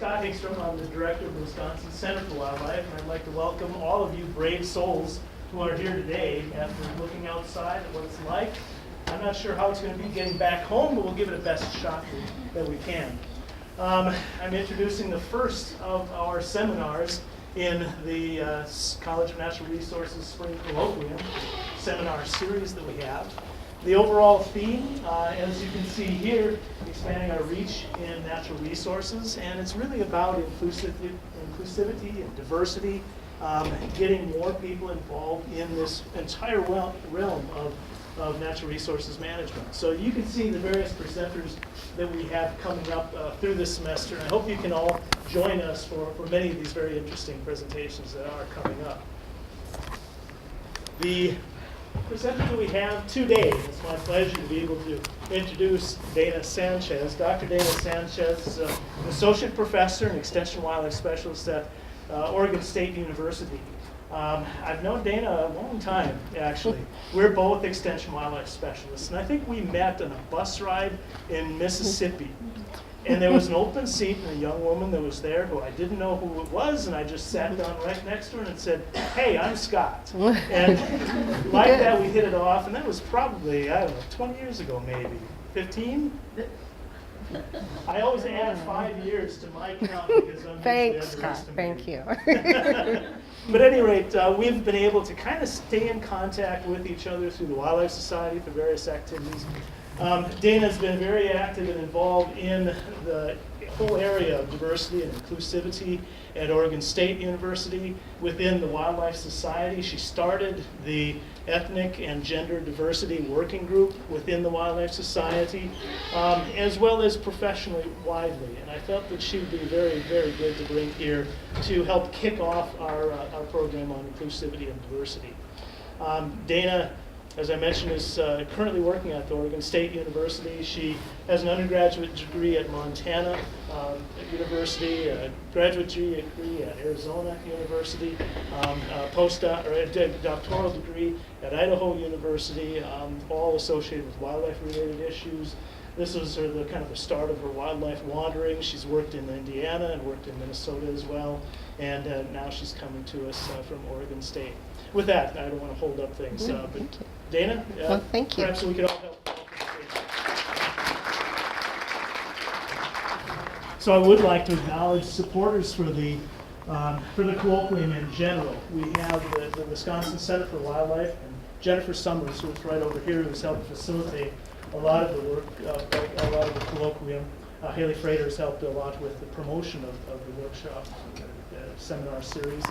Scott Hickstrom. I'm the director of the Wisconsin Center for Wildlife, and I'd like to welcome all of you brave souls who are here today after looking outside at what it's like. I'm not sure how it's going to be getting back home, but we'll give it a best shot that we can. I'm introducing the first of our seminars in the College of Natural Resources Spring Colloquium seminar series that we have. The overall theme, as you can see here, expanding our reach in natural resources, and it's really about inclusivity and diversity, getting more people involved in this entire realm of natural resources management. So you can see the various presenters that we have coming up through this semester, and I hope you can all join us for many of these very interesting presentations that are coming up. The presenter that we have today, it's my pleasure to be able to introduce Dana Sanchez. Dr. Dana Sanchez is an associate professor and extension wildlife specialist at Oregon State University. I've known Dana a long time, actually. We're both extension wildlife specialists, and I think we met on a bus ride in Mississippi. And there was an open seat and a young woman that was there who I didn't know who it was, and I just sat down right next to her and said, "Hey, I'm Scott." And like that, we hit it off, and that was probably, I don't know, 20 years ago maybe, 15? I always add 5 years to my count because I'm Thanks, Scott. Thank you. But at any rate, we've been able to kind of stay in contact with each other through the Wildlife Society for various activities. Dana's been very active and involved in the whole area of diversity and inclusivity at Oregon State University within the Wildlife Society. She started the Ethnic and Gender Diversity Working Group within the Wildlife Society, as well as professionally widely. And I felt that she would be very, very good to bring here to help kick off our program on inclusivity and diversity. Dana, as I mentioned, is currently working at the Oregon State University. She has an undergraduate degree at Montana University, a graduate degree at Arizona University, a doctoral degree at Idaho University, all associated with wildlife-related issues. This was sort of the kind of the start of her wildlife wandering. She's worked in Indiana and worked in Minnesota as well, and now she's coming to us from Oregon State. With that, I don't want to hold up things, but Dana, well, thank you. Perhaps we could all help. So I would like to acknowledge supporters for the colloquium in general. We have the Wisconsin Center for Wildlife and Jennifer Summers, who's right over here, who's helped facilitate a lot of the work, a lot of the colloquium. Haley Frater has helped a lot with the promotion of the workshop, the seminar series.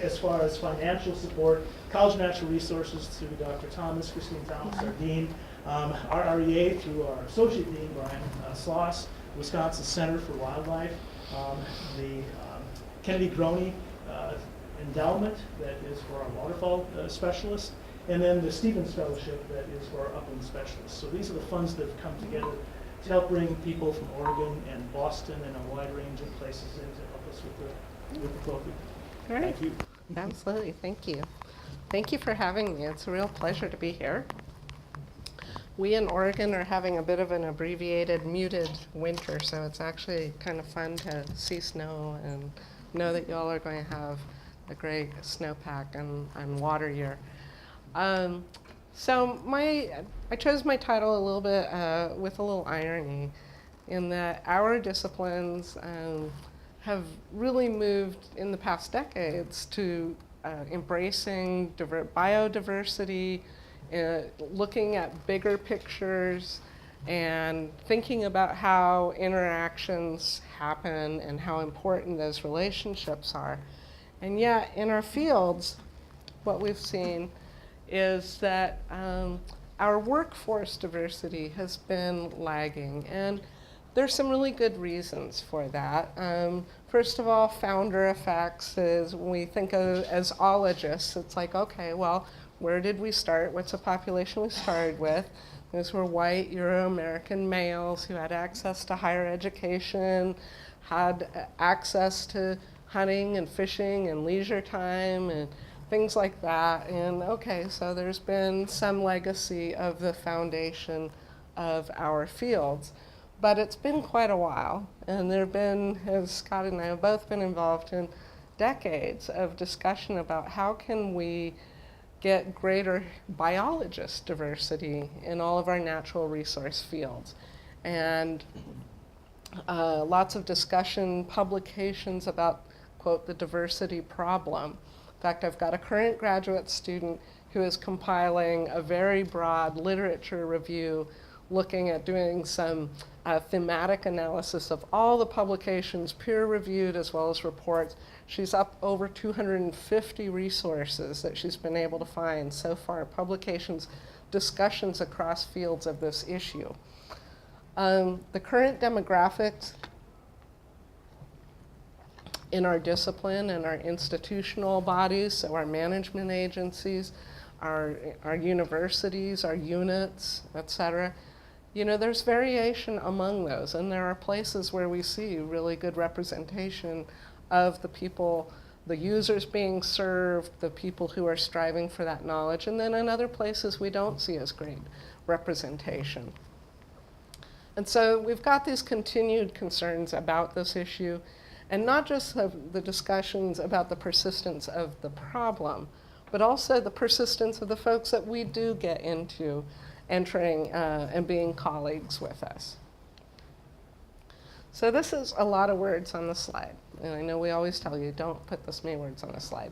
As far as financial support, College of Natural Resources through Dr. Thomas, Christine Thomas, our dean, our REA through our associate dean, Brian Sloss, Wisconsin Center for Wildlife, the Kennedy Groney endowment that is for our waterfowl specialists, and then the Stevens Fellowship that is for our upland specialists. So these are the funds that have come together to help bring people from Oregon and Boston and a wide range of places in to help us with the colloquium. All right. Thank you. Absolutely. Thank you. Thank you for having me. It's a real pleasure to be here. We in Oregon are having a bit of an abbreviated muted winter, so it's actually kind of fun to see snow and know that y'all are going to have a great snowpack and water year. So I chose my title a little bit with a little irony in that our disciplines have really moved in the past decades to embracing biodiversity, looking at bigger pictures, and thinking about how interactions happen and how important those relationships are. And yet, in our fields, what we've seen is that our workforce diversity has been lagging. And there's some really good reasons for that. First of all, founder effects is when we think of as ologists, it's like, okay, well, where did we start? What's the population we started with? Those were white Euro-American males who had access to higher education, had access to hunting and fishing and leisure time and things like that. And okay, so there's been some legacy of the foundation of our fields. But it's been quite a while, And there have been, as Scott and I have both been involved in, decades of discussion about how can we get greater biologist diversity in all of our natural resource fields. And lots of discussion, publications about, quote, the diversity problem. In fact, I've got a current graduate student who is compiling a very broad literature review looking at doing some thematic analysis of all the publications, peer-reviewed as well as reports. She's up over 250 resources that she's been able to find so far, publications, discussions across fields of this issue. The current demographics in our discipline and our institutional bodies, so our management agencies, our universities, our units, et cetera, you know, there's variation among those, and there are places where we see really good representation of the people, the users being served, the people who are striving for that knowledge, and then in other places we don't see as great representation. And so we've got these continued concerns about this issue, and not just the discussions about the persistence of the problem, but also the persistence of the folks that we do get into entering and being colleagues with us. So this is a lot of words on the slide. And I know we always tell you, don't put this many words on a slide.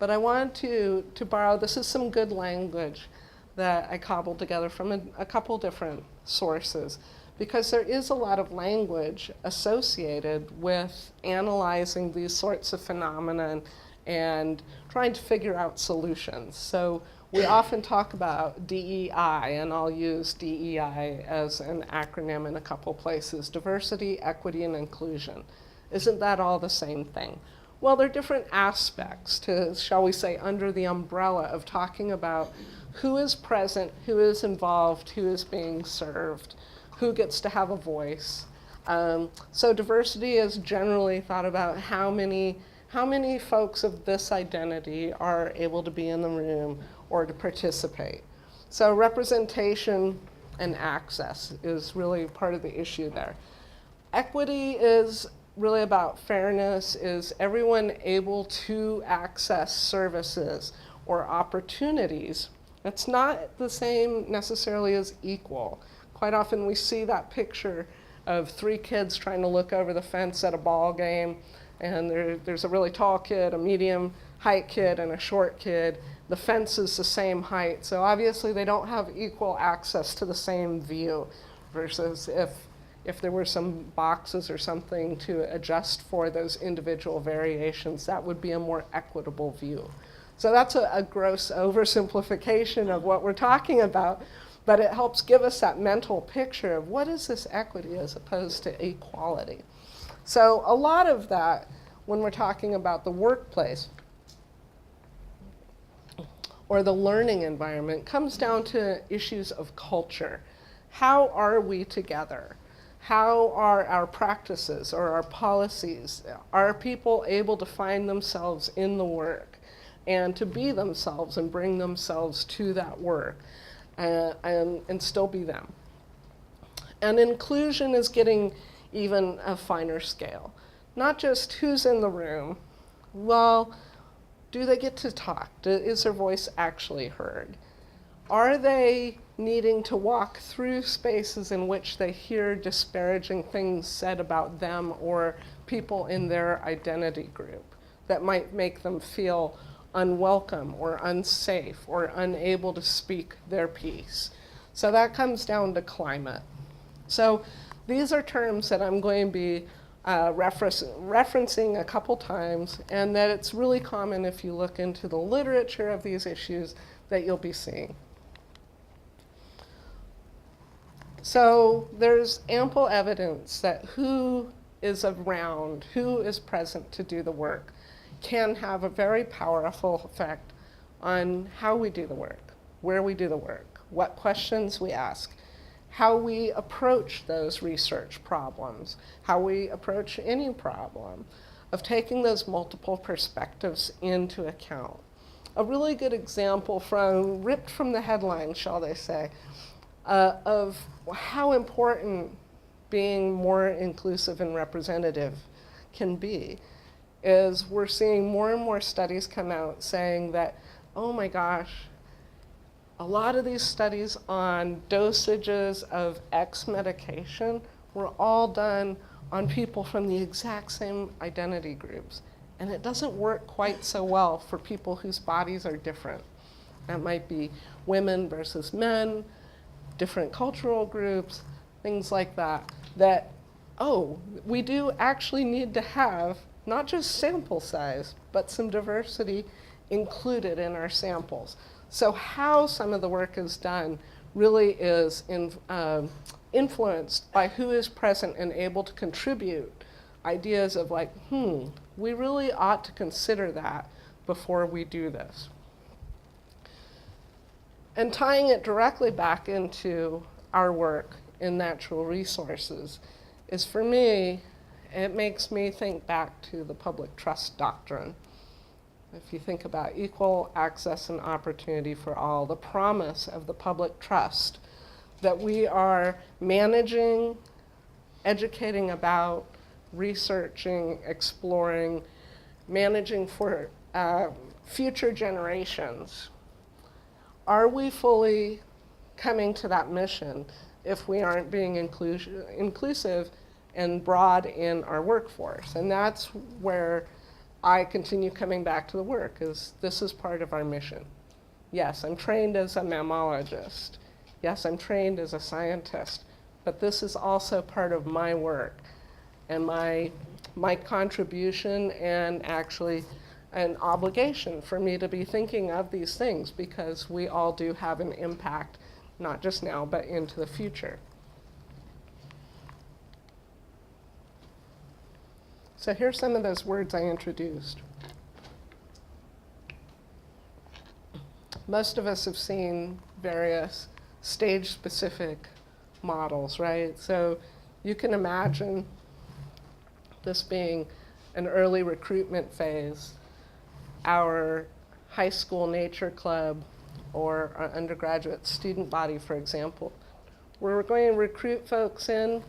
But I wanted to borrow, this is some good language that I cobbled together from a couple different sources, because there is a lot of language associated with analyzing these sorts of phenomena and trying to figure out solutions. So we often talk about DEI, and I'll use DEI as an acronym in a couple places: diversity, equity, and inclusion. Isn't that all the same thing? Well, there are different aspects to, shall we say, under the umbrella of talking about who is present, who is involved, who is being served, who gets to have a voice. So diversity is generally thought about how many folks of this identity are able to be in the room or to participate. So representation and access is really part of the issue there. Equity is really about fairness. Is everyone able to access services or opportunities? It's not the same necessarily as equal. Quite often we see that picture of 3 kids trying to look over the fence at a ball game, and there's a really tall kid, a medium height kid, and a short kid. The fence is the same height, so obviously they don't have equal access to the same view, versus if there were some boxes or something to adjust for those individual variations, that would be a more equitable view. So that's a gross oversimplification of what we're talking about, but it helps give us that mental picture of what is this equity as opposed to equality. So a lot of that, when we're talking about the workplace or the learning environment, comes down to issues of culture. How are we together? How are our practices or our policies? Are people able to find themselves in the work and to be themselves and bring themselves to that work and still be them? And inclusion is getting even a finer scale. Not just who's in the room, well, do they get to talk? Is their voice actually heard? Are they needing to walk through spaces in which they hear disparaging things said about them or people in their identity group that might make them feel unwelcome or unsafe or unable to speak their piece? So that comes down to climate. So these are terms that I'm going to be referencing a couple times, and that it's really common if you look into the literature of these issues that you'll be seeing. So there's ample evidence that who is around, who is present to do the work, can have a very powerful effect on how we do the work, where we do the work, what questions we ask, how we approach those research problems, how we approach any problem, of taking those multiple perspectives into account. A really good example ripped from the headlines, shall they say, of how important being more inclusive and representative can be, is we're seeing more and more studies come out saying that, oh my gosh, a lot of these studies on dosages of X medication were all done on people from the exact same identity groups. And it doesn't work quite so well for people whose bodies are different. That might be women versus men, different cultural groups, things like that. That, oh, we do actually need to have not just sample size, but some diversity included in our samples. So how some of the work is done really is influenced by who is present and able to contribute ideas of like, we really ought to consider that before we do this. And tying it directly back into our work in natural resources is, for me, it makes me think back to the public trust doctrine. If you think about equal access and opportunity for all, the promise of the public trust that we are managing, educating about, researching, exploring, managing for future generations. Are we fully coming to that mission if we aren't being inclusive and broad in our workforce? And that's where I continue coming back to the work, is this is part of our mission. Yes, I'm trained as a mammologist. Yes, I'm trained as a scientist, but this is also part of my work and my contribution, and actually an obligation for me to be thinking of these things, because we all do have an impact, not just now, but into the future. So here's some of those words I introduced. Most of us have seen various stage-specific models, right? So you can imagine this being an early recruitment phase, our high school nature club, or our undergraduate student body, for example. We're going to recruit folks in.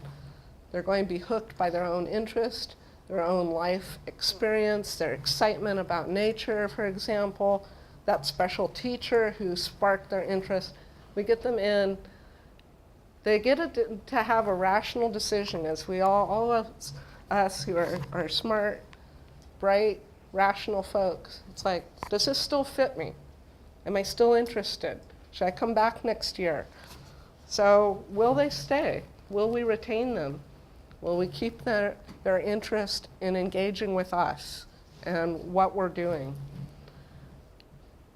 They're going to be hooked by their own interest, their own life experience, their excitement about nature, for example, that special teacher who sparked their interest. We get them in. They get to have a rational decision, as we all of us who are smart, bright, rational folks. It's like, does this still fit me? Am I still interested? Should I come back next year? So will they stay? Will we retain them? Will we keep their interest in engaging with us and what we're doing?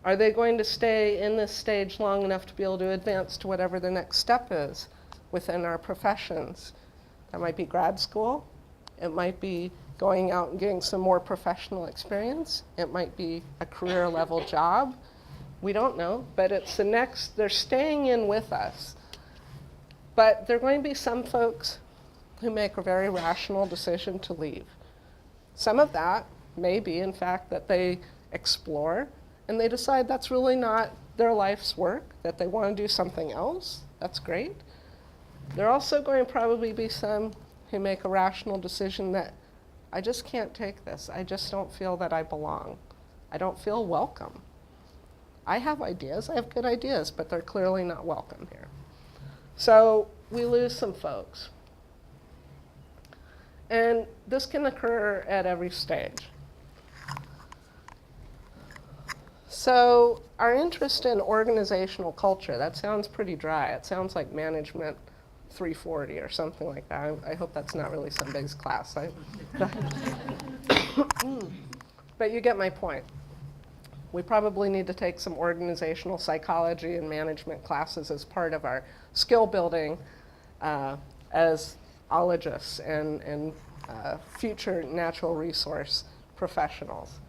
Are they going to stay in this stage long enough to be able to advance to whatever the next step is within our professions? That might be grad school. It might be going out and getting some more professional experience. It might be a career level job. We don't know, but it's the next, they're staying in with us. But there are going to be some folks who make a very rational decision to leave. Some of that may be, in fact, that they explore and they decide that's really not their life's work, that they want to do something else. That's great. There are also going to probably be some who make a rational decision that I just can't take this. I just don't feel that I belong. I don't feel welcome. I have ideas, I have good ideas, but they're clearly not welcome here. So we lose some folks. And this can occur at every stage. So our interest in organizational culture, that sounds pretty dry. It sounds like management 340 or something like that. I hope that's not really somebody's class. But you get my point. We probably need to take some organizational psychology and management classes as part of our skill building as ologists and future natural resource professionals.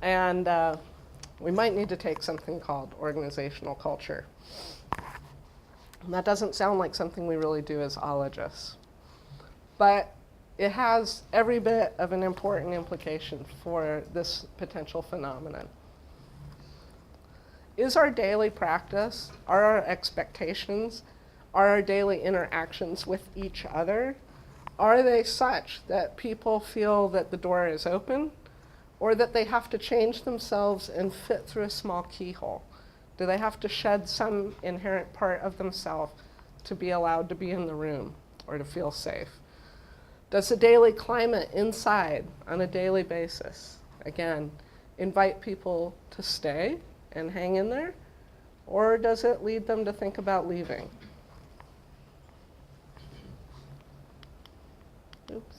And we might need to take something called organizational culture. And that doesn't sound like something we really do as ologists. But it has every bit of an important implication for this potential phenomenon. Is our daily practice, are our expectations are our daily interactions with each other? Are they such that people feel that the door is open, or that they have to change themselves and fit through a small keyhole? Do they have to shed some inherent part of themselves to be allowed to be in the room or to feel safe? Does the daily climate inside on a daily basis, again, invite people to stay and hang in there? Or does it lead them to think about leaving? Oops.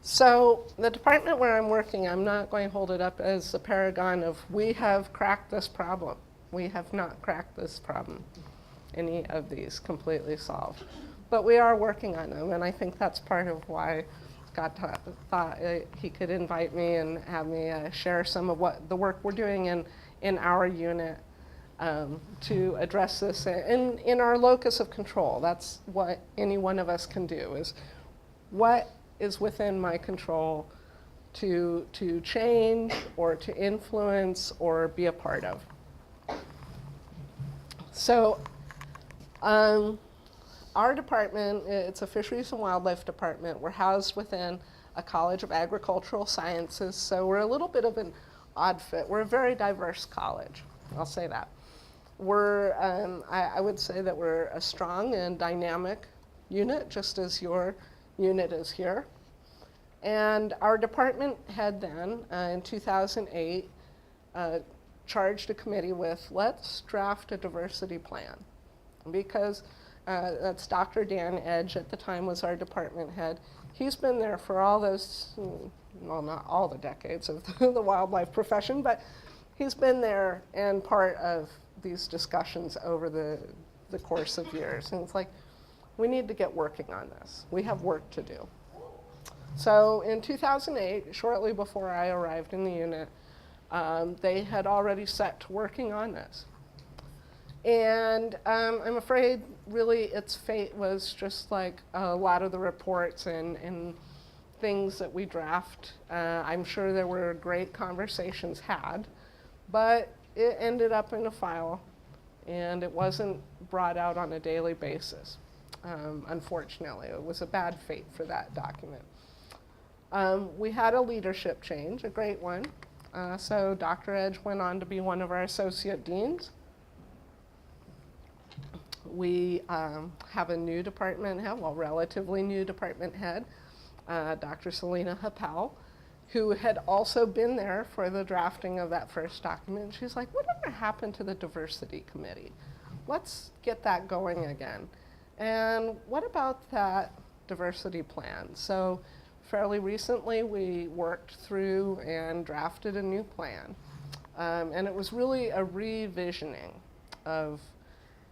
So the department where I'm working, I'm not going to hold it up as a paragon of we have cracked this problem. We have not cracked this problem, any of these completely solved. But we are working on them, and I think that's part of why Scott thought he could invite me and have me share some of what the work we're doing in our unit to address this in our locus of control. That's what any one of us can do, is what is within my control to change or to influence or be a part of. So our department, it's a Fisheries and Wildlife department. We're housed within a College of Agricultural Sciences, so we're a little bit of an odd fit. We're a very diverse college, I'll say that. We're, I would say that we're a strong and dynamic unit, just as your unit is here. And our department head then, in 2008, charged a committee with, let's draft a diversity plan. Because that's Dr. Dan Edge at the time was our department head. He's been there for all those, well, not all the decades of the wildlife profession, but he's been there and part of these discussions over the course of years. And it's like, we need to get working on this. We have work to do. So in 2008, shortly before I arrived in the unit, they had already set to working on this. And I'm afraid really its fate was just like a lot of the reports and things that we draft. I'm sure there were great conversations had, but it ended up in a file and it wasn't brought out on a daily basis. Unfortunately, it was a bad fate for that document. We had a leadership change, a great one. So Dr. Edge went on to be one of our associate deans. We have a new department head, well, relatively new department head, Dr. Selena Happel, who had also been there for the drafting of that first document. She's like, whatever happened to the diversity committee? Let's get that going again. And what about that diversity plan? So fairly recently, we worked through and drafted a new plan. And it was really a revisioning of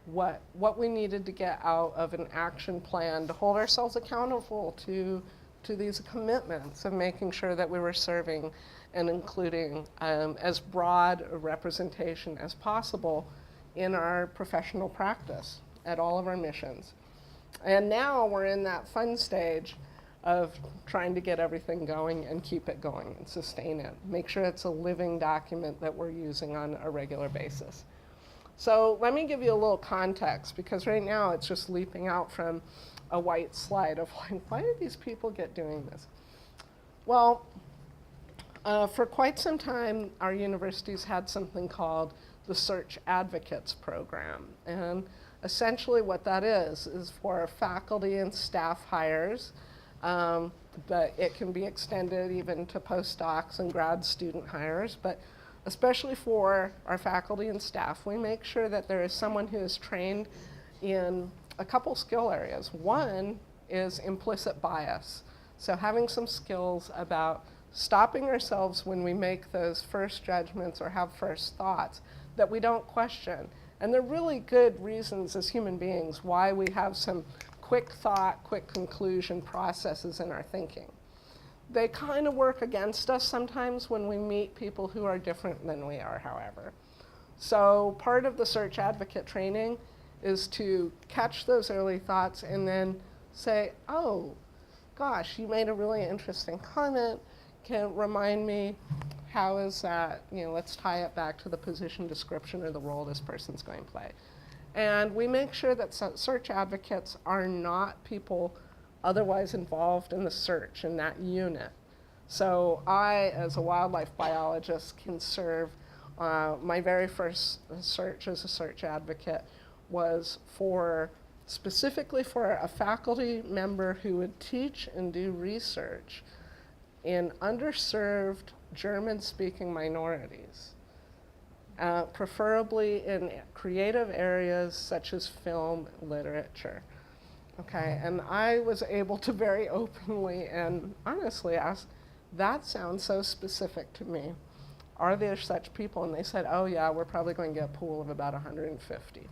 what we needed to get out of an action plan to hold ourselves accountable to these commitments of making sure that we were serving and including as broad a representation as possible in our professional practice at all of our missions. And now we're in that fun stage of trying to get everything going and keep it going and sustain it. Make sure it's a living document that we're using on a regular basis. So let me give you a little context, because right now it's just leaping out from a white slide of like, why did these people get doing this? Well, for quite some time, our universities had something called the Search Advocates Program. And essentially what that is for faculty and staff hires, but it can be extended even to postdocs and grad student hires. But especially for our faculty and staff, we make sure that there is someone who is trained in a couple skill areas. One is implicit bias. So having some skills about stopping ourselves when we make those first judgments or have first thoughts that we don't question. And they're really good reasons as human beings why we have some quick thought, quick conclusion processes in our thinking. They kind of work against us sometimes when we meet people who are different than we are, however. So part of the search advocate training is to catch those early thoughts and then say, oh, gosh, you made a really interesting comment. Can it remind me how is that, let's tie it back to the position description or the role this person's going to play. And we make sure that search advocates are not people otherwise involved in the search in that unit. So I, as a wildlife biologist, can serve. My very first search as a search advocate was specifically for a faculty member who would teach and do research in underserved German-speaking minorities, preferably in creative areas such as film, literature. Okay, and I was able to very openly and honestly ask, that sounds so specific to me. Are there such people? And they said, oh yeah, we're probably going to get a pool of about 150.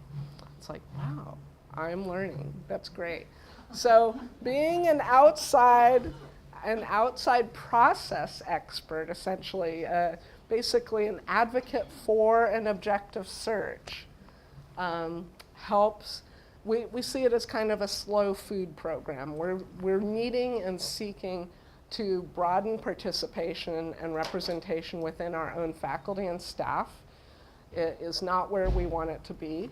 It's like, wow, I'm learning. That's great. So being an outside process expert, essentially, basically an advocate for an objective search, helps. We see it as kind of a slow food program. We're needing and seeking to broaden participation and representation within our own faculty and staff. It is not where we want it to be.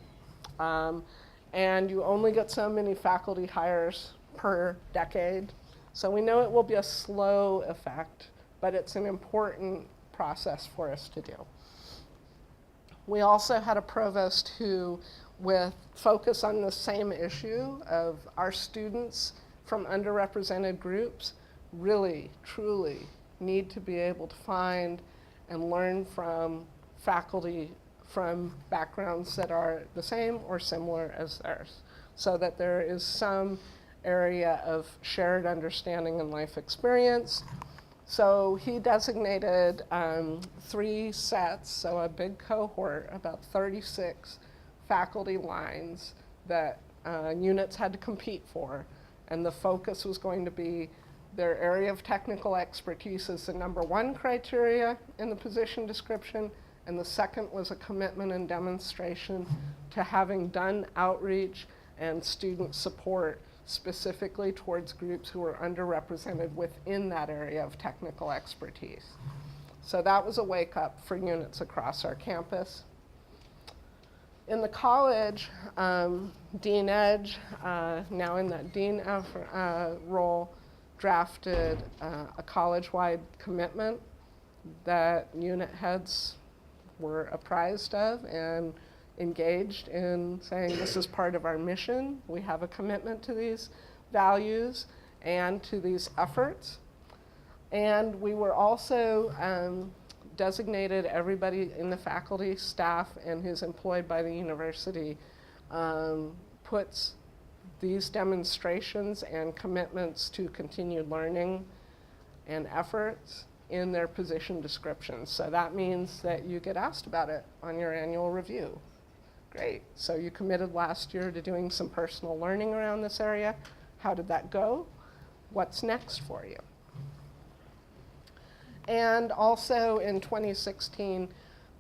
And you only get so many faculty hires per decade. So we know it will be a slow effect, but it's an important process for us to do. We also had a provost who, with focus on the same issue of our students from underrepresented groups, really, truly need to be able to find and learn from faculty from backgrounds that are the same or similar as theirs, so that there is some area of shared understanding and life experience. So he designated 3 sets, so a big cohort, about 36 faculty lines that units had to compete for, and the focus was going to be their area of technical expertise is the number 1 criteria in the position description, and the second was a commitment and demonstration to having done outreach and student support specifically towards groups who were underrepresented within that area of technical expertise. So that was a wake up for units across our campus. In the college, Dean Edge, now in that Dean role, drafted a college-wide commitment that unit heads were apprised of and engaged in saying, this is part of our mission. We have a commitment to these values and to these efforts. And we were also designated everybody in the faculty, staff, and who's employed by the university puts these demonstrations and commitments to continued learning and efforts in their position descriptions. So that means that you get asked about it on your annual review. Great. So you committed last year to doing some personal learning around this area. How did that go? What's next for you? And also in 2016,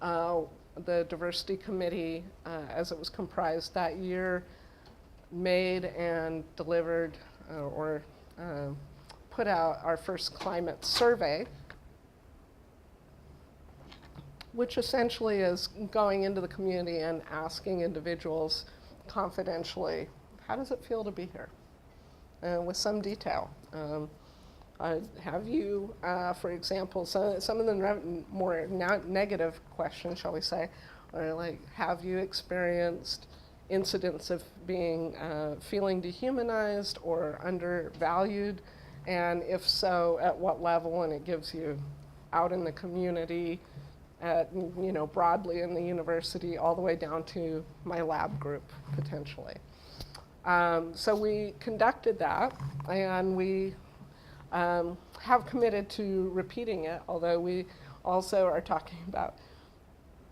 the diversity committee, as it was comprised that year, made and delivered or put out our first climate survey, which essentially is going into the community and asking individuals confidentially, how does it feel to be here? With some detail. Have you, for example, some of the more negative questions, shall we say, are like, have you experienced incidents of being feeling dehumanized or undervalued, and if so, at what level? And it gives you out in the community, broadly in the university, all the way down to my lab group potentially. So we conducted that, and we have committed to repeating it, although we also are talking about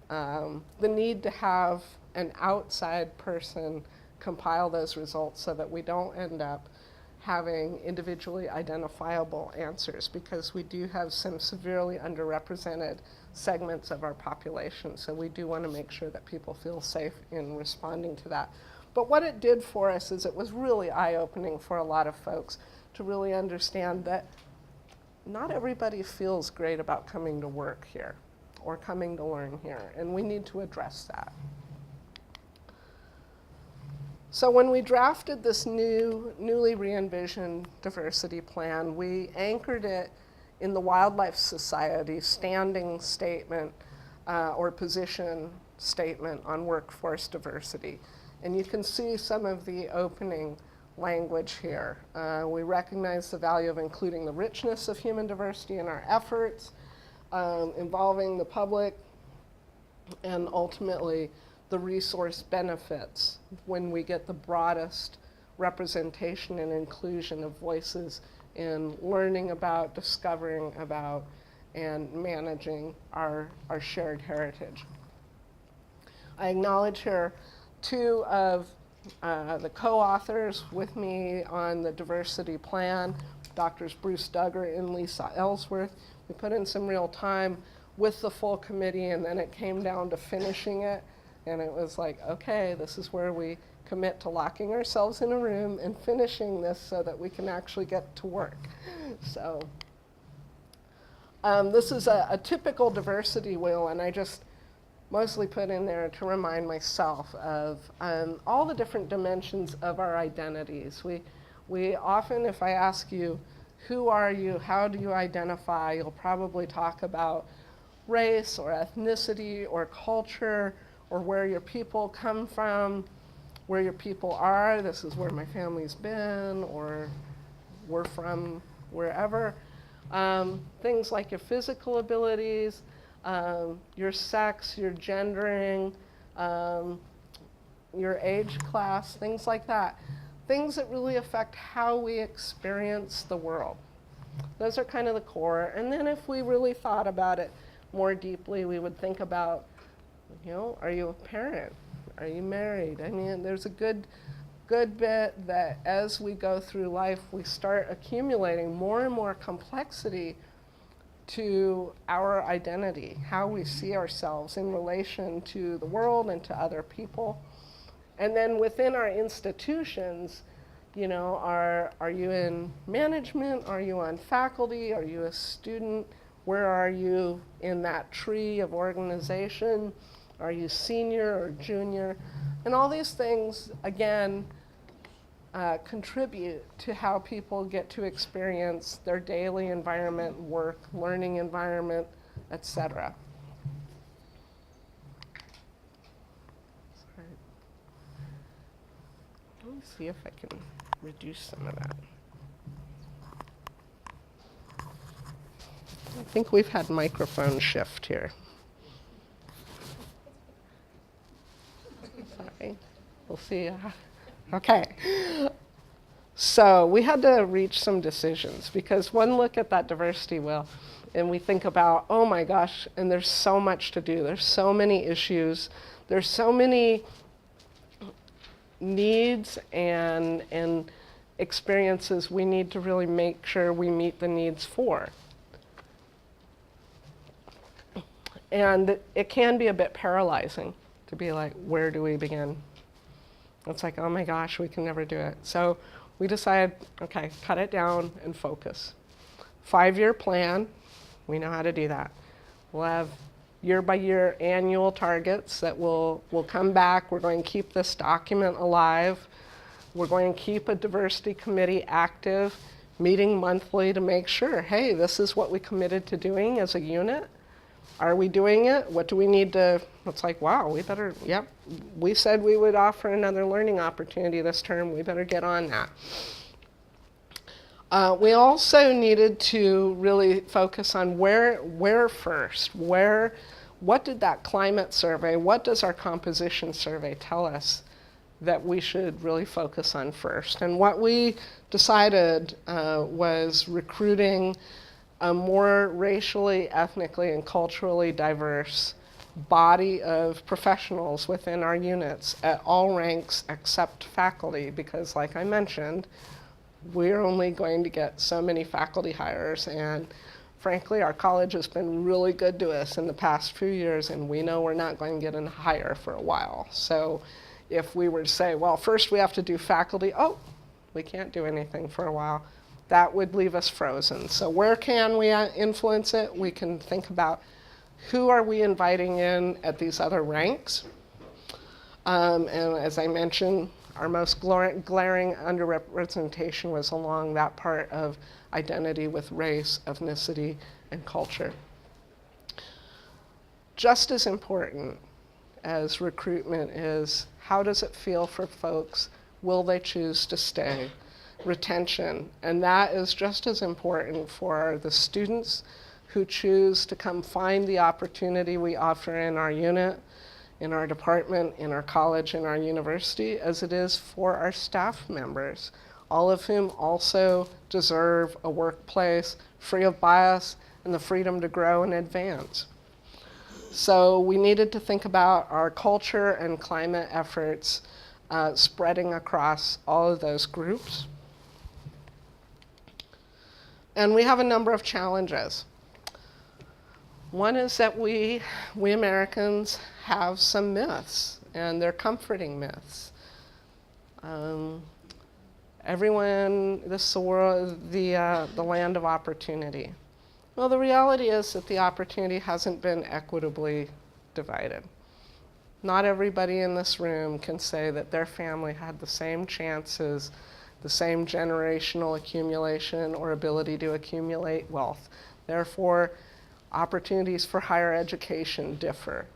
the need to have an outside person compile those results so that we don't end up having individually identifiable answers, because we do have some severely underrepresented segments of our population. So we do want to make sure that people feel safe in responding to that. But what it did for us is it was really eye-opening for a lot of folks to really understand that not everybody feels great about coming to work here or coming to learn here, and we need to address that. So when we drafted this newly re-envisioned diversity plan, we anchored it in the Wildlife Society standing statement or position statement on workforce diversity. And you can see some of the opening language here. We recognize the value of including the richness of human diversity in our efforts, involving the public, and ultimately the resource benefits when we get the broadest representation and inclusion of voices in learning about, discovering about, and managing our shared heritage. I acknowledge here two of the co-authors with me on the diversity plan, Drs. Bruce Duggar and Lisa Ellsworth. We put in some real time with the full committee, and then it came down to finishing it. And it was like, okay, this is where we commit to locking ourselves in a room and finishing this so that we can actually get to work. So this is a typical diversity wheel, and I just mostly put in there to remind myself of all the different dimensions of our identities. We often, if I ask you, who are you, how do you identify, you'll probably talk about race or ethnicity or culture, or where your people come from, where your people are. This is where my family's been, or we're from wherever. Things like your physical abilities, your sex, your gendering, your age class, things like that. Things that really affect how we experience the world. Those are kind of the core. And then if we really thought about it more deeply, we would think about, are you a parent? Are you married? I mean, there's a good bit that as we go through life, we start accumulating more and more complexity to our identity, how we see ourselves in relation to the world and to other people. And then within our institutions, are you in management? Are you on faculty? Are you a student? Where are you in that tree of organization? Are you senior or junior? And all these things, again, contribute to how people get to experience their daily environment, work, learning environment, etc. Sorry. Let me see if I can reduce some of that. I think we've had microphone shift here. Sorry. We'll see. Okay. So we had to reach some decisions, because one look at that diversity wheel and we think about, oh my gosh, and there's so much to do. There's so many issues. There's so many needs and experiences we need to really make sure we meet the needs for. And it can be a bit paralyzing to be like, where do we begin? It's like, oh my gosh, we can never do it. So we decided, okay, cut it down and focus. 5-year plan, we know how to do that. We'll have year-by-year annual targets that we'll come back. We're going to keep this document alive. We're going to keep a diversity committee active, meeting monthly to make sure, hey, this is what we committed to doing as a unit. Are we doing it? What do we need to, it's like, wow, we better, yep. We said we would offer another learning opportunity this term. We better get on that. We also needed to really focus on where first, what did that climate survey, what does our composition survey tell us that we should really focus on first? And what we decided was recruiting a more racially, ethnically, and culturally diverse body of professionals within our units at all ranks except faculty, because like I mentioned, we're only going to get so many faculty hires, and frankly, our college has been really good to us in the past few years, and we know we're not going to get a hire for a while. So if we were to say, well, first we have to do faculty, oh, we can't do anything for a while. that would leave us frozen. So where can we influence it? We can think about who are we inviting in at these other ranks. And as I mentioned, our most glaring underrepresentation was along that part of identity with race, ethnicity, and culture. Just as important as recruitment is, how does it feel for folks? Will they choose to stay? Retention, and that is just as important for the students who choose to come find the opportunity we offer in our unit, in our department, in our college, in our university, as it is for our staff members, all of whom also deserve a workplace free of bias and the freedom to grow and advance. So we needed to think about our culture and climate efforts spreading across all of those groups. And we have a number of challenges. One is that we Americans have some myths, and they're comforting myths. Everyone, this is the world, the land of opportunity. Well, the reality is that the opportunity hasn't been equitably divided. Not everybody in this room can say that their family had the same chances, the same generational accumulation or ability to accumulate wealth. Therefore, opportunities for higher education differ,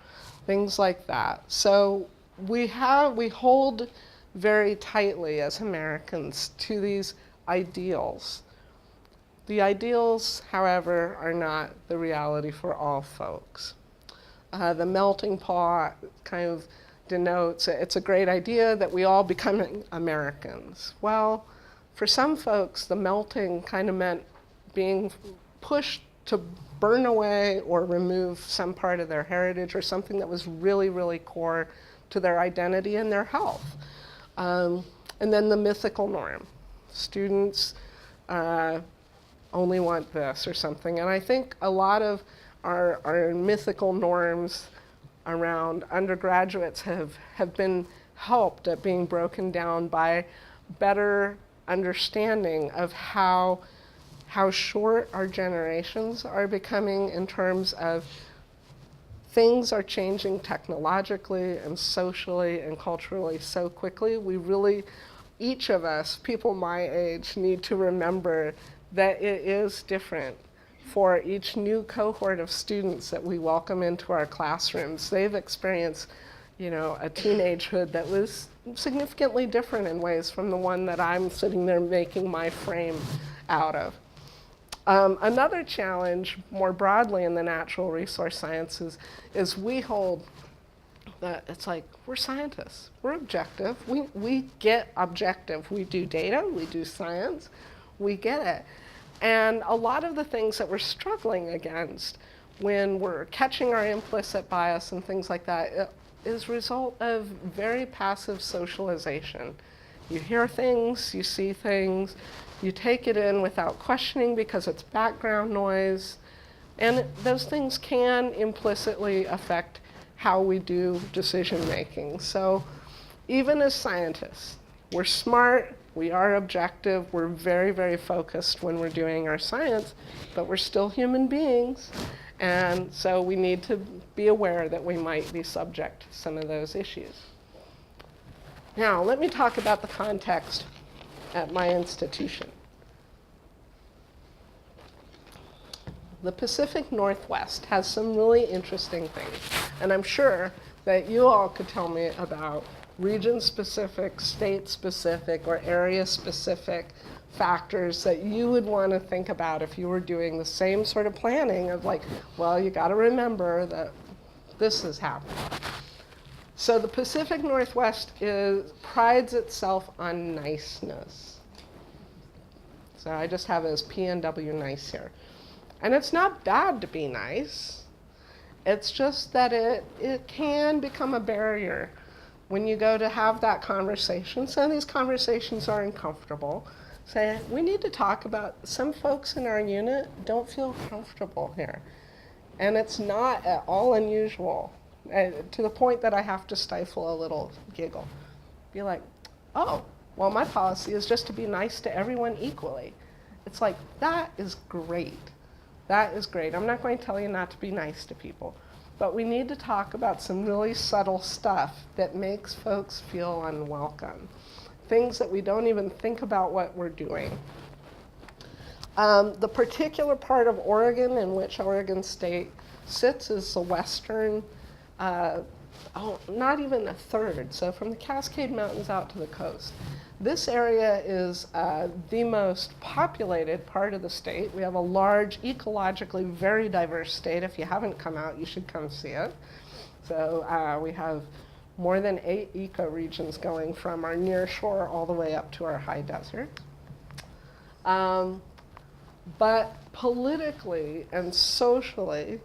things like that. So we hold very tightly as Americans to these ideals. The ideals, however, are not the reality for all folks. The melting pot kind of denotes it's a great idea that we all become Americans. Well, for some folks, the melting kind of meant being pushed to burn away or remove some part of their heritage or something that was really, really core to their identity and their health. And then the mythical norm. Students only want this or something. And I think a lot of our mythical norms around undergraduates have been helped at being broken down by better understanding of how short our generations are becoming in terms of things are changing technologically and socially and culturally so quickly. We really, each of us, people my age, need to remember that it is different for each new cohort of students that we welcome into our classrooms. They've experienced, a teenagehood that was significantly different in ways from the one that I'm sitting there making my frame out of. Another challenge more broadly in the natural resource sciences is we hold that it's like we're scientists, we're objective, we get objective, we do data, we do science, we get it. And a lot of the things that we're struggling against when we're catching our implicit bias and things like that is a result of very passive socialization. You hear things, you see things, you take it in without questioning because it's background noise, and those things can implicitly affect how we do decision making. So even as scientists, we're smart, we are objective, we're very, very focused when we're doing our science, but we're still human beings. And so we need to be aware that we might be subject to some of those issues. Now, let me talk about the context at my institution. The Pacific Northwest has some really interesting things, and I'm sure that you all could tell me about region-specific, state-specific, or area-specific factors that you would want to think about if you were doing the same sort of planning of like, well, you got to remember that this is happening. So the Pacific Northwest prides itself on niceness. So I just have it as PNW nice here. And it's not bad to be nice. It's just that it can become a barrier when you go to have that conversation. So these conversations are uncomfortable. Say, we need to talk about, some folks in our unit don't feel comfortable here. And it's not at all unusual, to the point that I have to stifle a little giggle. Be like, oh, well, my policy is just to be nice to everyone equally. It's like, that is great. That is great. I'm not going to tell you not to be nice to people, but we need to talk about some really subtle stuff that makes folks feel unwelcome. Things that we don't even think about what we're doing. The particular part of Oregon in which Oregon State sits is the western, not even a third, so from the Cascade Mountains out to the coast. This area is the most populated part of the state. We have a large, ecologically very diverse state. If you haven't come out, you should come see it. So we have more than 8 ecoregions going from our near shore all the way up to our high desert. But politically and socially,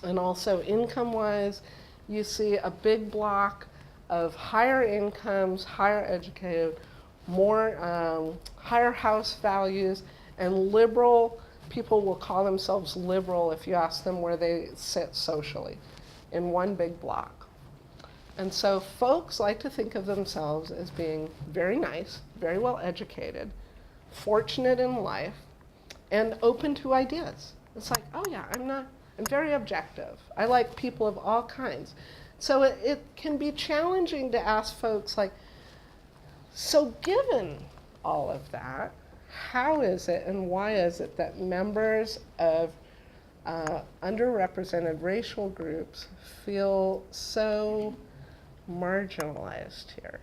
and also income-wise, you see a big block of higher incomes, higher educated, more higher house values, and liberal. People will call themselves liberal if you ask them where they sit socially, in one big block. And so folks like to think of themselves as being very nice, very well educated, fortunate in life, and open to ideas. It's like, oh yeah, I'm very objective. I like people of all kinds. So it can be challenging to ask folks like, so given all of that, how is it and why is it that members of underrepresented racial groups feel so marginalized here?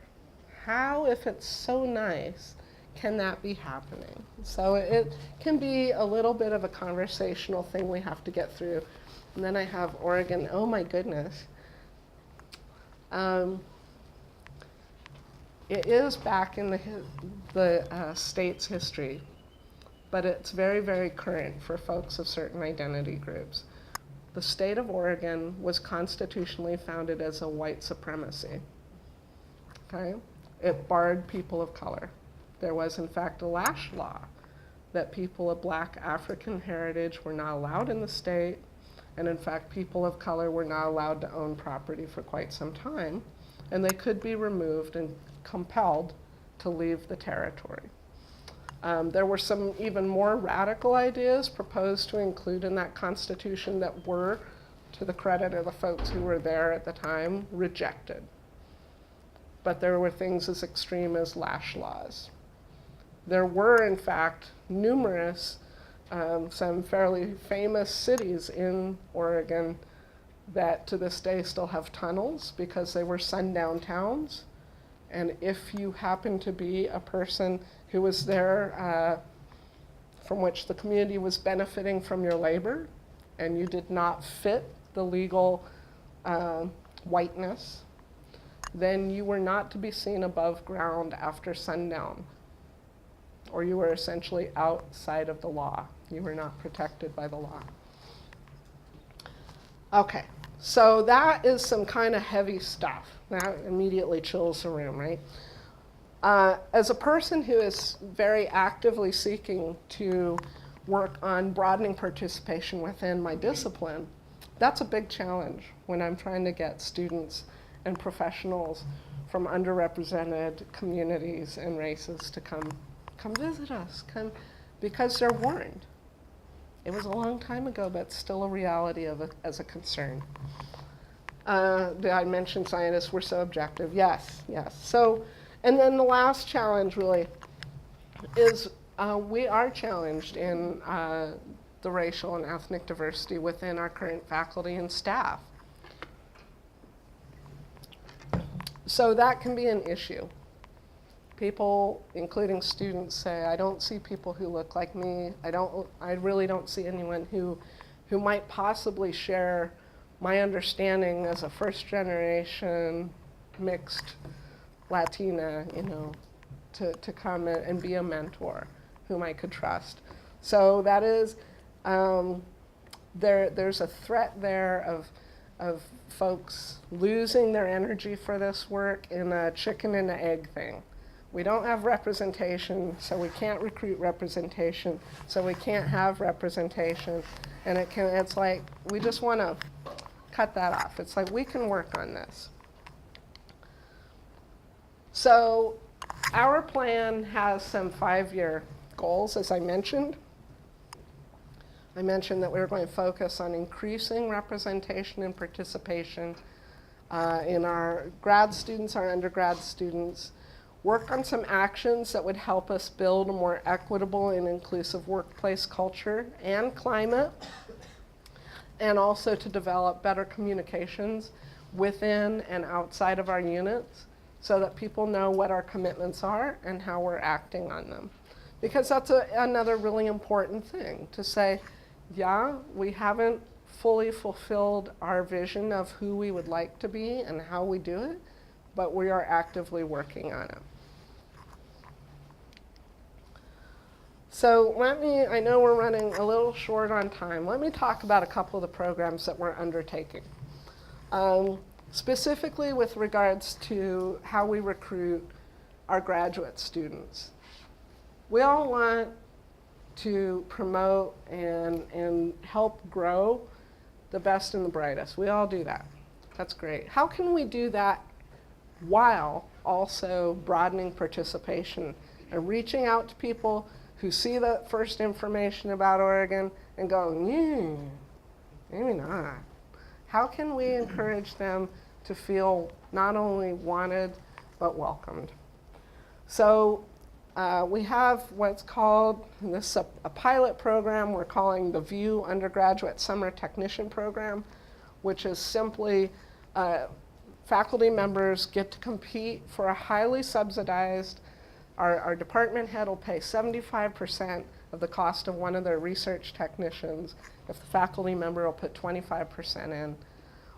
How, if it's so nice, can that be happening? So it can be a little bit of a conversational thing we have to get through. And then I have Oregon, oh my goodness. It is back in the state's history, but it's very, very current for folks of certain identity groups. The state of Oregon was constitutionally founded as a white supremacy. Okay? It barred people of color. There was, in fact, a lash law that people of black African heritage were not allowed in the state, and in fact, people of color were not allowed to own property for quite some time, and they could be removed and compelled to leave the territory. There were some even more radical ideas proposed to include in that Constitution that were, to the credit of the folks who were there at the time, rejected. But there were things as extreme as lash laws. There were, in fact, numerous, some fairly famous cities in Oregon that to this day still have tunnels because they were sundown towns. And if you happen to be a person who was there from which the community was benefiting from your labor, and you did not fit the legal whiteness, then you were not to be seen above ground after sundown, or you were essentially outside of the law. You were not protected by the law. Okay, so that is some kind of heavy stuff. That immediately chills the room, right? As a person who is very actively seeking to work on broadening participation within my discipline, that's a big challenge when I'm trying to get students and professionals from underrepresented communities and races to come visit us, because they're warned. It was a long time ago, but still a reality as a concern. Did I mention scientists were so objective? Yes. So, and then the last challenge really is we are challenged in the racial and ethnic diversity within our current faculty and staff. So that can be an issue. People, including students, say, I don't see people who look like me. I really don't see anyone who might possibly share my understanding as a first-generation mixed Latina, to come and be a mentor whom I could trust. So that is, there's a threat there of folks losing their energy for this work in a chicken and egg thing. We don't have representation, so we can't recruit representation, so we can't have representation. And it's like, we just want to cut that off. It's like, we can work on this. So our plan has some 5-year goals, as I mentioned. I mentioned that we were going to focus on increasing representation and participation in our grad students, our undergrad students, work on some actions that would help us build a more equitable and inclusive workplace culture and climate, and also to develop better communications within and outside of our units so that people know what our commitments are and how we're acting on them. Because that's another really important thing, to say, yeah, we haven't fully fulfilled our vision of who we would like to be and how we do it, but we are actively working on it. So I know we're running a little short on time. Let me talk about a couple of the programs that we're undertaking. Specifically with regards to how we recruit our graduate students. We all want to promote and help grow the best and the brightest. We all do that. That's great. How can we do that while also broadening participation and reaching out to people who see the first information about Oregon and go, maybe not? How can we encourage them to feel not only wanted, but welcomed? So we have what's called a pilot program we're calling the VIEW Undergraduate Summer Technician Program, which is simply faculty members get to compete for a highly subsidized, our department head will pay 75% of the cost of one of their research technicians if the faculty member will put 25% in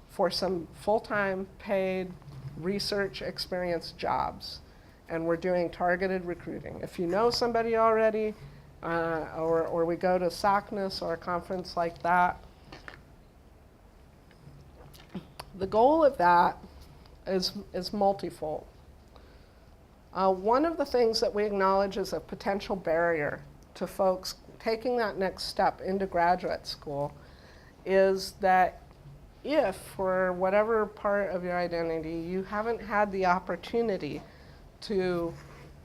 for some full-time paid research experience jobs. And we're doing targeted recruiting. If you know somebody already, or we go to SACNAS or a conference like that, the goal of that is multifold. One of the things that we acknowledge as a potential barrier to folks taking that next step into graduate school is that if, for whatever part of your identity, you haven't had the opportunity to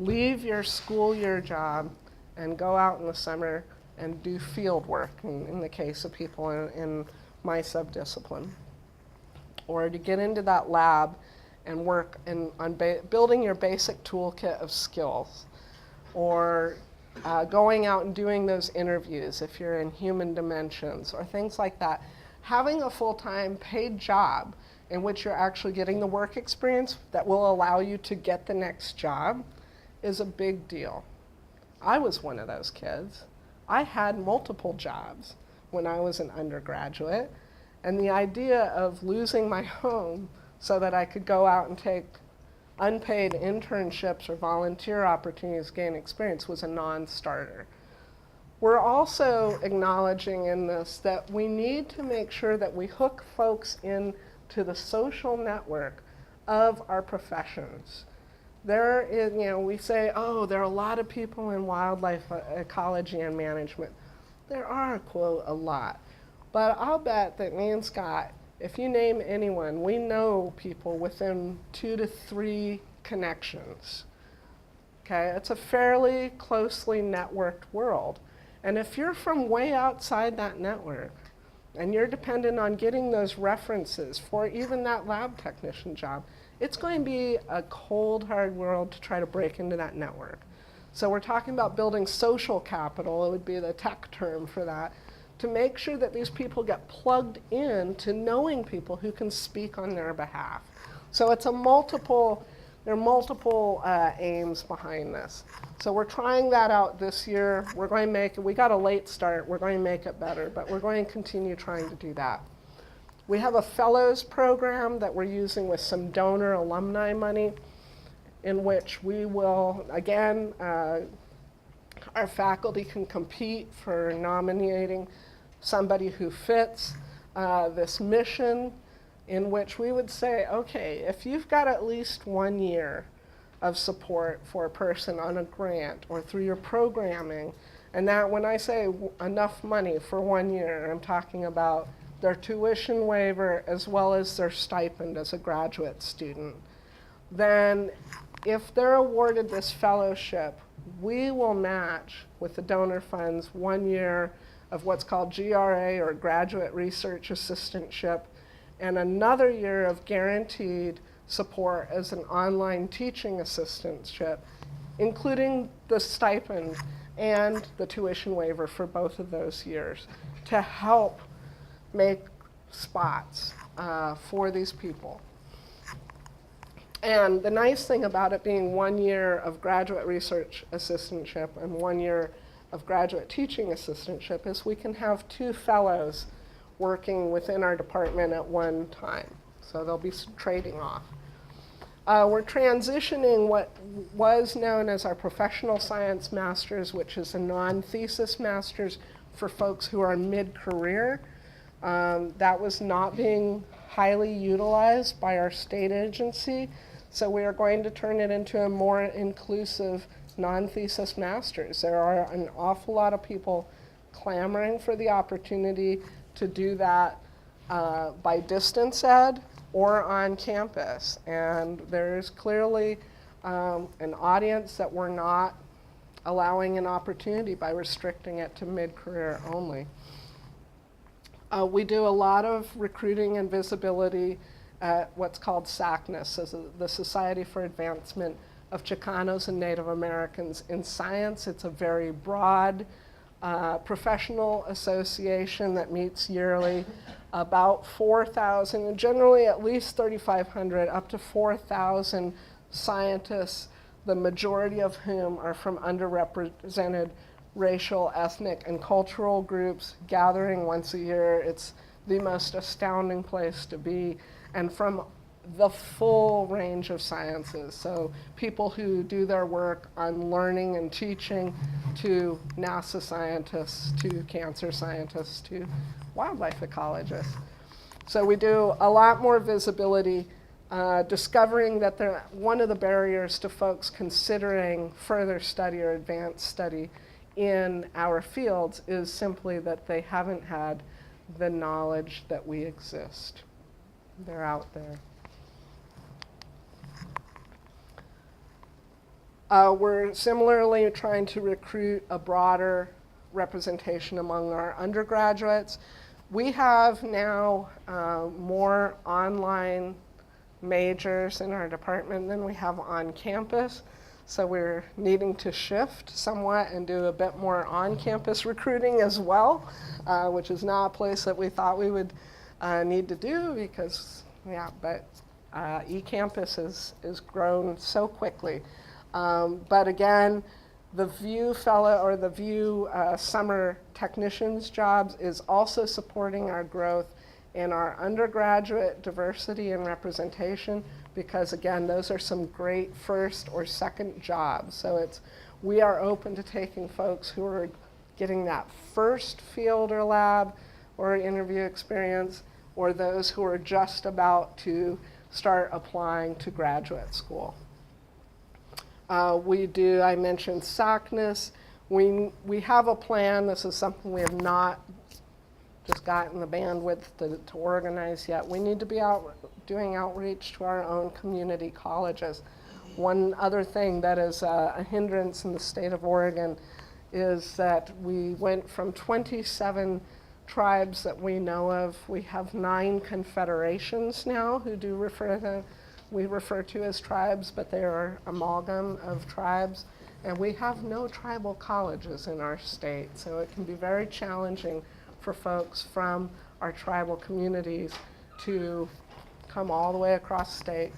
leave your school year job and go out in the summer and do field work, in the case of people in my subdiscipline, or to get into that lab and work on building your basic toolkit of skills, or going out and doing those interviews if you're in human dimensions, or things like that. Having a full-time paid job in which you're actually getting the work experience that will allow you to get the next job is a big deal. I was one of those kids. I had multiple jobs when I was an undergraduate, and the idea of losing my home so that I could go out and take unpaid internships or volunteer opportunities to gain experience was a non-starter. We're also acknowledging in this that we need to make sure that we hook folks in to the social network of our professions. There is, we say, oh, there are a lot of people in wildlife ecology and management. There are, quote, a lot. But I'll bet that me and Scott, if you name anyone, we know people within 2 to 3 connections. Okay, it's a fairly closely networked world. And if you're from way outside that network, and you're dependent on getting those references for even that lab technician job, it's going to be a cold, hard world to try to break into that network. So we're talking about building social capital, it would be the tech term for that, to make sure that these people get plugged in to knowing people who can speak on their behalf. So it's there are multiple aims behind this. So we're trying that out this year. We're going to make it, we got a late start, we're going to make it better, but we're going to continue trying to do that. We have a fellows program that we're using with some donor alumni money, in which we will, again, our faculty can compete for nominating somebody who fits this mission, in which we would say, okay, if you've got at least 1 year of support for a person on a grant or through your programming, and that when I say enough money for 1 year, I'm talking about their tuition waiver as well as their stipend as a graduate student, then if they're awarded this fellowship, we will match with the donor funds 1 year of what's called GRA, or Graduate Research Assistantship, and another year of guaranteed support as an online teaching assistantship, including the stipend and the tuition waiver for both of those years, to help make spots for these people. And the nice thing about it being 1 year of graduate research assistantship and 1 year of graduate teaching assistantship is we can have 2 fellows working within our department at one time. So they'll be trading off. We're transitioning what was known as our professional science masters, which is a non-thesis master's for folks who are mid-career. That was not being highly utilized by our state agency, so we are going to turn it into a more inclusive non-thesis master's. There are an awful lot of people clamoring for the opportunity to do that by distance ed or on campus, and there's clearly an audience that we're not allowing an opportunity by restricting it to mid-career only. We do a lot of recruiting and visibility at what's called SACNAS, as the Society for Advancement of Chicanos and Native Americans in Science. It's a very broad professional association that meets yearly. About 4,000, and generally at least 3,500, up to 4,000 scientists, the majority of whom are from underrepresented racial, ethnic, and cultural groups, gathering once a year. It's the most astounding place to be, and from the full range of sciences. So people who do their work on learning and teaching, to NASA scientists, to cancer scientists, to wildlife ecologists. So we do a lot more visibility, discovering that one of the barriers to folks considering further study or advanced study in our fields is simply that they haven't had the knowledge that we exist. They're out there. We're similarly trying to recruit a broader representation among our undergraduates. We have now more online majors in our department than we have on campus. So we're needing to shift somewhat and do a bit more on-campus recruiting as well, which is not a place that we thought we would need to do because, but eCampus is grown so quickly. But again, the VIEW fellow or the VIEW summer technicians jobs is also supporting our growth in our undergraduate diversity and representation, because again, those are some great first or second jobs. So we are open to taking folks who are getting that first field or lab or interview experience, or those who are just about to start applying to graduate school. I mentioned SACNAS. We have a plan. This is something we have not just gotten the bandwidth to organize yet. We need to be out doing outreach to our own community colleges. One other thing that is a hindrance in the state of Oregon is that we went from 27 tribes that we know of. We have 9 confederations now who we refer to as tribes, but they are amalgam of tribes. And we have no tribal colleges in our state, so it can be very challenging for folks from our tribal communities to come all the way across state,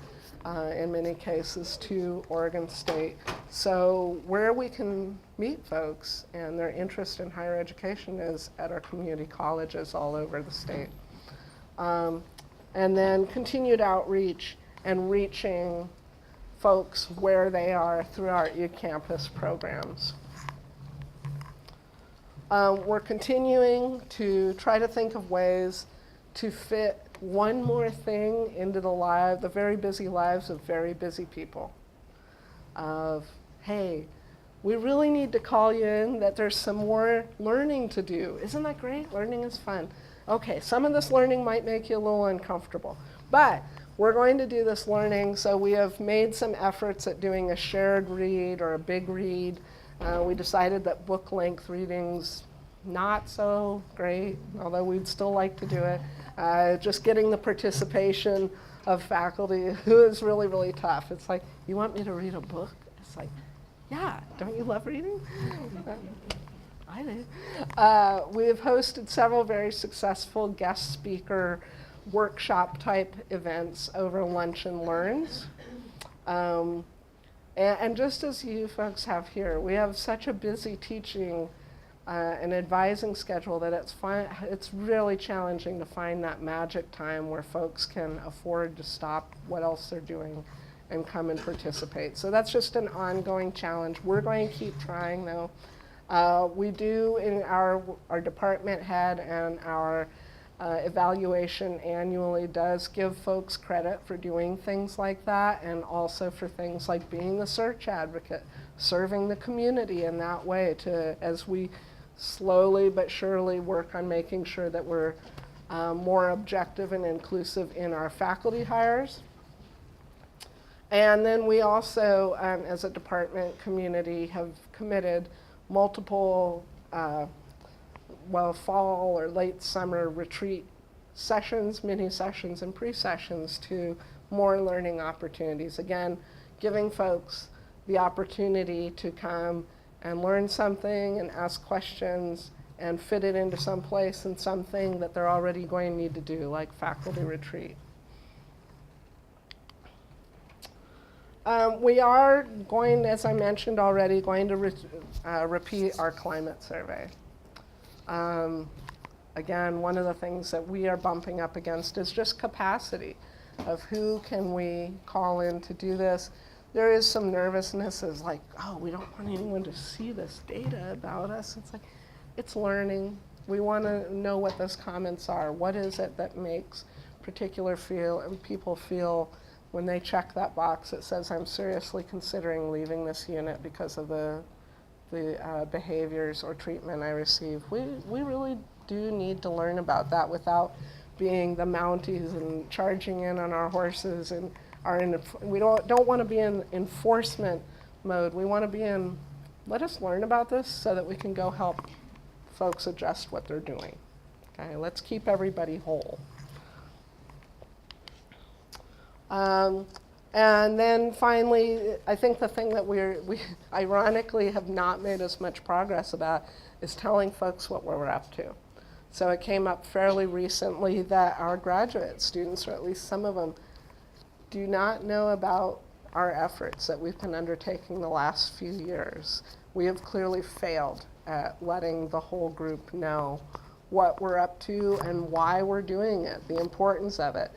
in many cases to Oregon State. So where we can meet folks and their interest in higher education is at our community colleges all over the state. And then continued outreach and reaching folks where they are through our eCampus programs. We're continuing to try to think of ways to fit one more thing into the very busy lives of very busy people. Hey, we really need to call you in that there's some more learning to do. Isn't that great? Learning is fun. Okay, some of this learning might make you a little uncomfortable, but we're going to do this learning, so we have made some efforts at doing a shared read or a big read We decided that book length reading's not so great, although we'd still like to do it. Just getting the participation of faculty is really, really tough. It's like, you want me to read a book? It's like, yeah, don't you love reading? I do. We have hosted several very successful guest speaker workshop type events over lunch and learns. And just as you folks have here, we have such a busy teaching and advising schedule that it's really challenging to find that magic time where folks can afford to stop what else they're doing and come and participate. So that's just an ongoing challenge. We're going to keep trying though. We do in our department head and our evaluation annually does give folks credit for doing things like that, and also for things like being the search advocate, serving the community in that way as we slowly but surely work on making sure that we're more objective and inclusive in our faculty hires. And then we also, as a department community, have committed multiple fall or late summer retreat sessions, mini sessions, and pre-sessions to more learning opportunities. Again, giving folks the opportunity to come and learn something and ask questions and fit it into some place and something that they're already going to need to do, like faculty retreat. We are going, as I mentioned already, going to repeat our climate survey. Again, one of the things that we are bumping up against is just capacity of who can we call in to do this. There is some nervousness as like, oh, we don't want anyone to see this data about us. It's like, it's learning. We want to know what those comments are. What is it that makes particular people feel when they check that box that says, I'm seriously considering leaving this unit because of the behaviors or treatment I receive. We really do need to learn about that without being the Mounties and charging in on our horses and we don't want to be in enforcement mode. We want to be in, let us learn about this so that we can go help folks adjust what they're doing. Okay, let's keep everybody whole. And then finally, I think the thing that we ironically have not made as much progress about is telling folks what we're up to. So it came up fairly recently that our graduate students, or at least some of them, do not know about our efforts that we've been undertaking the last few years. We have clearly failed at letting the whole group know what we're up to and why we're doing it, the importance of it.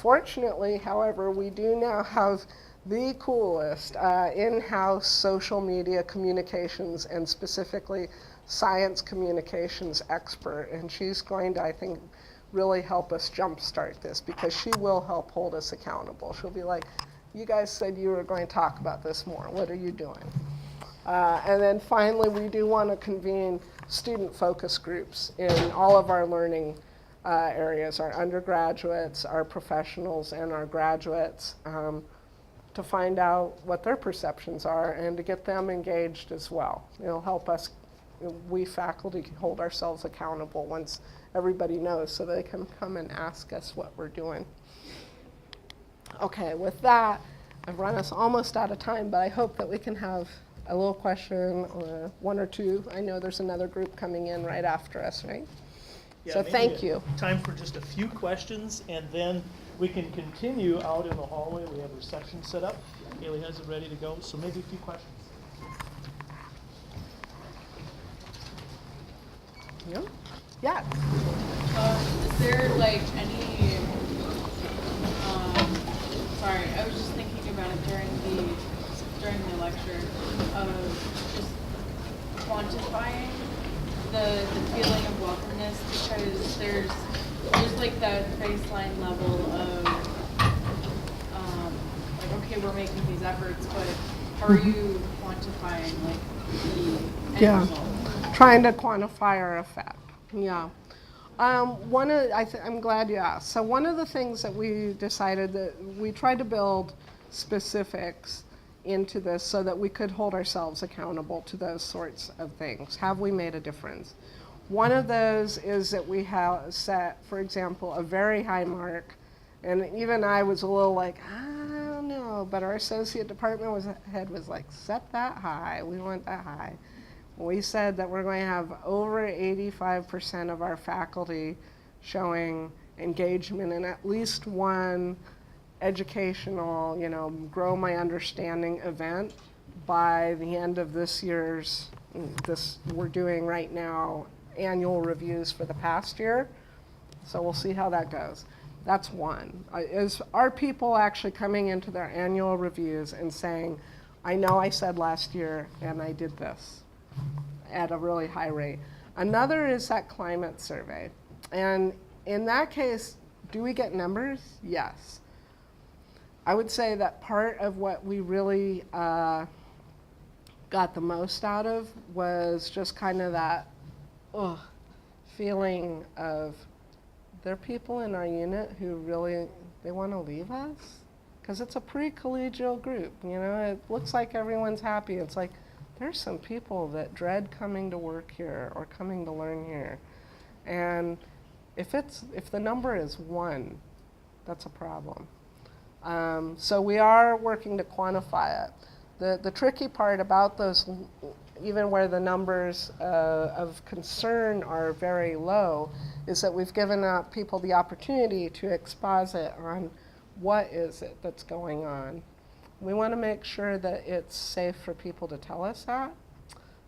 Fortunately, however, we do now have the coolest in-house social media communications and specifically science communications expert, and she's going to, I think, really help us jumpstart this because she will help hold us accountable. She'll be like, you guys said you were going to talk about this more. What are you doing? And then finally, we do want to convene student focus groups in all of our learning areas, our undergraduates, our professionals, and our graduates, to find out what their perceptions are and to get them engaged as well. It'll help us, we faculty, hold ourselves accountable once everybody knows so they can come and ask us what we're doing. Okay, with that, I've run us almost out of time, but I hope that we can have a little question or one or two. I know there's another group coming in right after us, right? Yeah, so thank you. Time for just a few questions, and then we can continue out in the hallway. We have a reception set up. Haley has it ready to go, so maybe a few questions. Yeah. Yeah. Is there like any, sorry, I was just thinking about it during the lecture of just quantifying the feeling of welcomeness, because there's like that baseline level of like, okay, we're making these efforts, but how are you quantifying like the end result? Trying to quantify our effect. Yeah. I'm glad you asked. So one of the things that we decided that we tried to build specifics into this so that we could hold ourselves accountable to those sorts of things. Have we made a difference? One of those is that we have set, for example, a very high mark, and even I was a little like, I don't know, but our associate department head was like, set that high, we want that high. We said that we're going to have over 85% of our faculty showing engagement in at least one educational, grow my understanding event by the end of this year's, we're doing right now annual reviews for the past year. So we'll see how that goes. That's one. Are people actually coming into their annual reviews and saying, I know I said last year and I did this at a really high rate. Another is that climate survey. And in that case, do we get numbers? Yes. I would say that part of what we really got the most out of was just kind of that feeling of there are people in our unit who really, they want to leave us. Because it's a pre-collegial group, it looks like everyone's happy. It's like, there's some people that dread coming to work here or coming to learn here. And if the number is 1, that's a problem. So we are working to quantify it. The tricky part about those, even where the numbers of concern are very low, is that we've given people the opportunity to exposit on what is it that's going on. We want to make sure that it's safe for people to tell us that.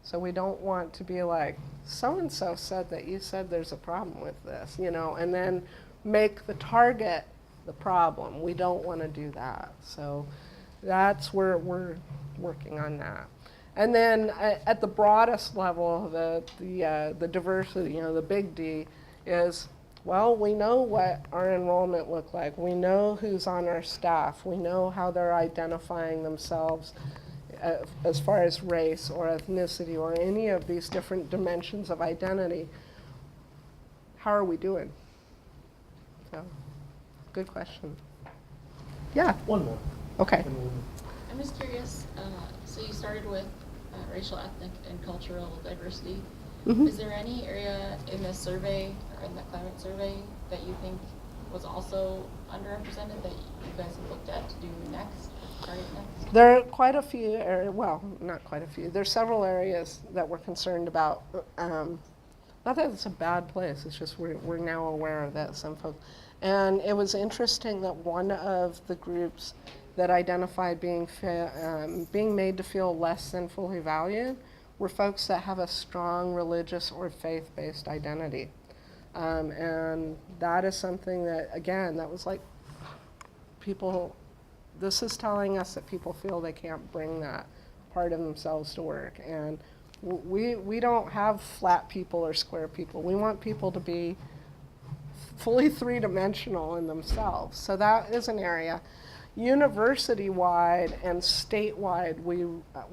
So we don't want to be like, so-and-so said that you said there's a problem with this, and then make the target the problem. We don't want to do that. So that's where we're working on that. And then at the broadest level, the diversity, the big D, is, well, we know what our enrollment look like. We know who's on our staff. We know how they're identifying themselves as far as race or ethnicity or any of these different dimensions of identity. How are we doing? So, good question. Yeah. One more. Okay. I'm just curious, so you started with racial, ethnic, and cultural diversity. Mm-hmm. Is there any area in this survey, or in the climate survey, that you think was also underrepresented that you guys have looked at to do next, target next? There are quite a few areas, well, not quite a few. There's several areas that we're concerned about. Not that it's a bad place, it's just we're now aware of that, some folks. And it was interesting that one of the groups that identified being made to feel less than fully valued were folks that have a strong religious or faith-based identity. And that is something that, again, that was like this is telling us that people feel they can't bring that part of themselves to work. And we don't have flat people or square people. We want people to be fully three-dimensional in themselves. So that is an area. University-wide and statewide,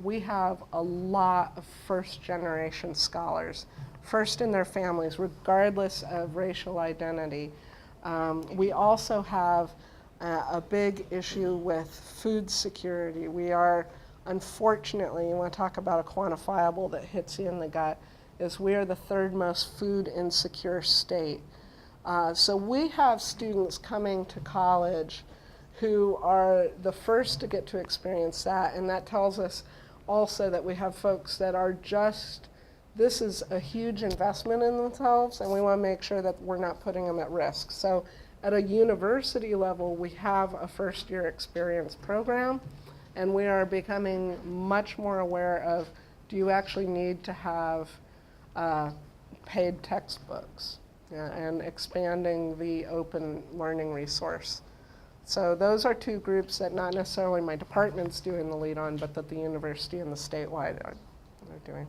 we have a lot of first-generation scholars, first in their families, regardless of racial identity. We also have a big issue with food security. We are, unfortunately, you want to talk about a quantifiable that hits you in the gut, is we are the 3rd most food insecure state. So we have students coming to college who are the first to get to experience that, and that tells us also that we have folks that are this is a huge investment in themselves, and we want to make sure that we're not putting them at risk. So at a university level, we have a first-year experience program, and we are becoming much more aware of, do you actually need to have paid textbooks, and expanding the open learning resource. So those are 2 groups that not necessarily my department's doing the lead on, but that the university and the statewide are doing.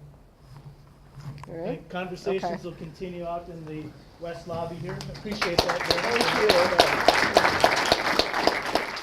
All right? And conversations Okay. will continue out in the West Lobby here. Appreciate that. Thank you.